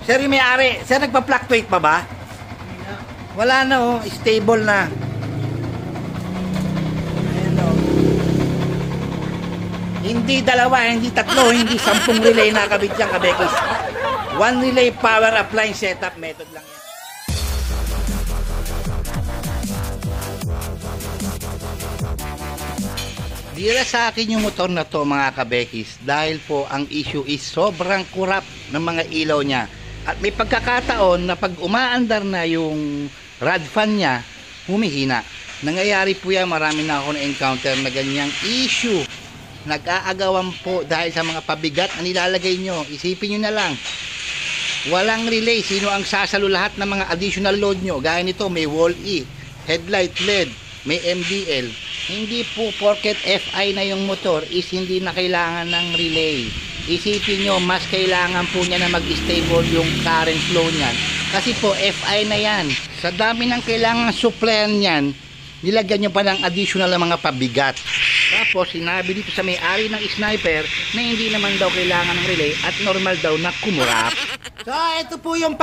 Sir, yung may-ari, sir, nagpa-fluctuate pa ba? Wala na, oh. Stable na. Ayan, oh. Hindi dalawa, hindi tatlo, hindi 10 relay na kabit yan, kabekis. 1 relay power appliance setup method lang yan. Dira sa akin yung motor na to, mga kabekis, dahil po ang issue is sobrang kurap ng mga ilaw niya. At may pagkakataon na pag umaandar na yung rod fan niya, humihina. Nangyayari po yan, marami na ako na-encounter na ganyang issue. Nag-aagawan po dahil sa mga pabigat na nilalagay nyo. Isipin nyo na lang, walang relay. Sino ang sasalo lahat ng mga additional load nyo? Gaya nito, may wall E, headlight LED, may MDL. Hindi po porket FI na yung motor is hindi na kailangan ng relay. Isipin nyo, mas kailangan po niya na mag-stable yung current flow niyan. Kasi po, FI na yan. Sa dami ng kailangan supplyan niyan, nilagyan nyo pa ng additional na mga pabigat. Tapos, sinabi dito sa may-ari ng sniper na hindi naman daw kailangan ng relay at normal daw na kumurap. So, ito po yung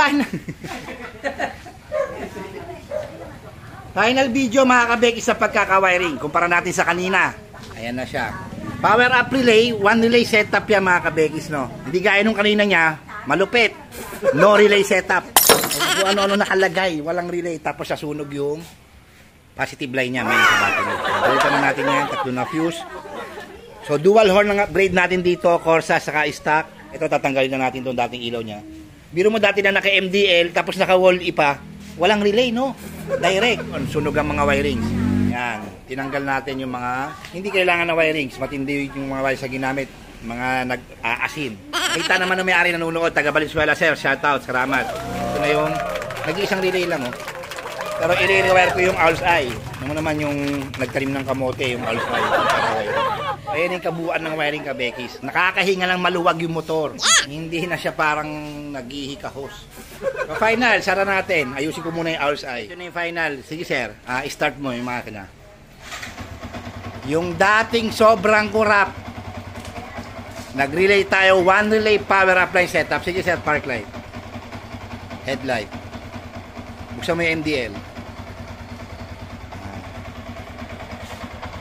final video, mga kabekis, sa pagkaka-wiring. Kumpara natin sa kanina. Ayan na siya. Power up relay, 1 relay setup yan, mga kabekis, no? Hindi gaya nung kanina niya, malupit. No relay setup. Kung ano-ano nakalagay, walang relay. Tapos sasunog yung positive line niya, main sa battery. Balikan na natin yan, tatlo na fuse. So, dual horn ng braid natin dito, Corsa, saka stock. Ito, tatanggalin na natin itong dating ilaw niya. Biro mo dati na naka-MDL, tapos naka-wall E pa. Walang relay, no? Direct. Sunog ang mga wirings. Yan. Tinanggal natin yung mga hindi kailangan na wirings. Matindi yung mga wirings na ginamit. Mga nag-aasin. Kita naman ng may-ari nanonood. Taga Valenzuela, sir. Shoutout. Salamat. Ito na yung nag-iisang relay lang, oh. Pero i-rewire ko yung owl's eye. Ano naman yung nagtanim ng kamote, yung owl's eye. Ayan yung kabuuan ng wiring, kabekis. Nakakahinga lang maluwag yung motor. Hindi na siya parang naghihikahos. So, final, sara natin. Ayusin ko muna yung owl's eye. Ito na yung final. Sige, sir. Start mo yung makina. Yung dating sobrang kurap. Nag-relay tayo. 1 relay power appliance setup. Sige, sir. Park light. Headlight. Buksan mo yung MDL.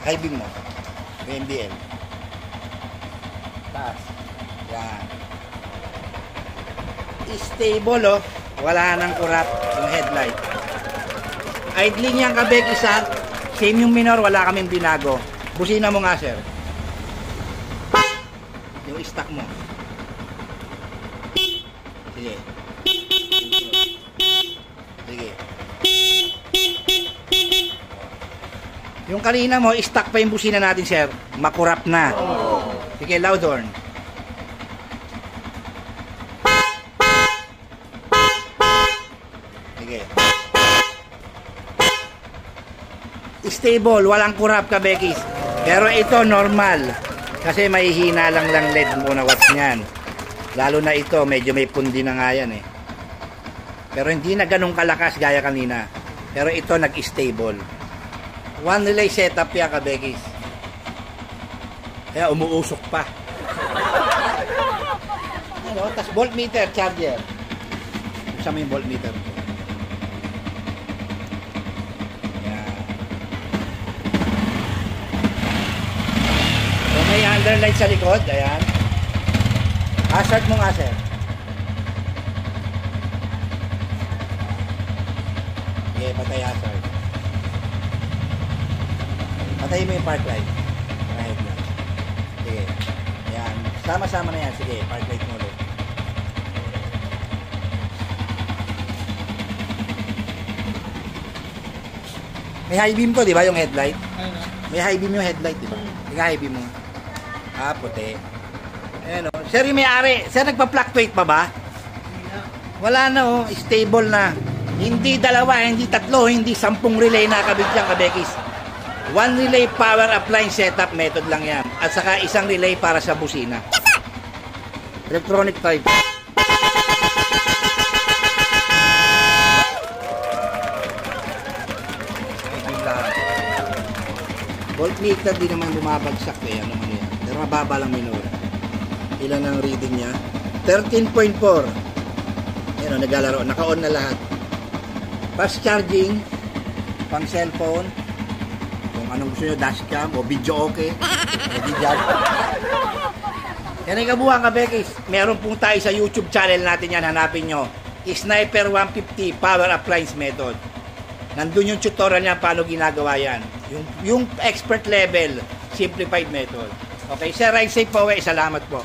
High beam mo. Yung MDL. Taas. Yan. Stable, oh. Wala nang kurap yung headlight. Idling yung kabek isa. Same yung minor, wala kaming binago. Busina mo nga, sir. Yung stock mo. Sige. Sige. Yung kanina mo, stock pa yung busina natin, sir. Makurap na. Sige, loud horn. Sige. Stable, walang kurap, kabekis. Pero ito, normal. Kasi mahihina lang LED muna watts niyan. Lalo na ito, medyo may pundi na nga yan, eh. Pero hindi na ganun kalakas gaya kanina. Pero ito nag-stable. 1 relay setup yan, kabekis. Kaya umuusok pa. Ano? Tapos voltmeter, charger. Buksan mo yung voltmeter. Yan. So may underlight sa likod. Ayan. Hazard mo nga, sir. Okay, patay hazard. Patayin mo yung park light. Right na. Sige. Ayan. Sama-sama na yan. Sige, park light mo ulit. May high beam to, di ba, yung headlight? May high beam yung headlight, di ba? May high beam mo. Puti. Ayan, o. Sir, yung may-ari, sir, nagpa-fluctuate pa ba? Wala na, oh. Stable na. Hindi dalawa, hindi tatlo, hindi 10 relay na kabit yan, kabekis. 1 relay power appliance setup method lang yan. At saka isang relay para sa busina. Electronic type. Voltmeter di naman bumabagsak, eh. Ano man yan. Pero mababa lang minor. Ilan ang reading niya? 13.4. Ayan o, naglalaro. Naka-on na lahat. Fast charging, pang cellphone, kung anong gusto nyo, dashcam, o video okay. Yan ay kabuhan ka, Bekis. Meron pong tayo sa YouTube channel natin yan. Hanapin nyo. Sniper 150 Power Appliance Method. Nandun yung tutorial niya paano ginagawa yan. Yung expert level, simplified method. Okay, sir, ride safe po. Salamat po.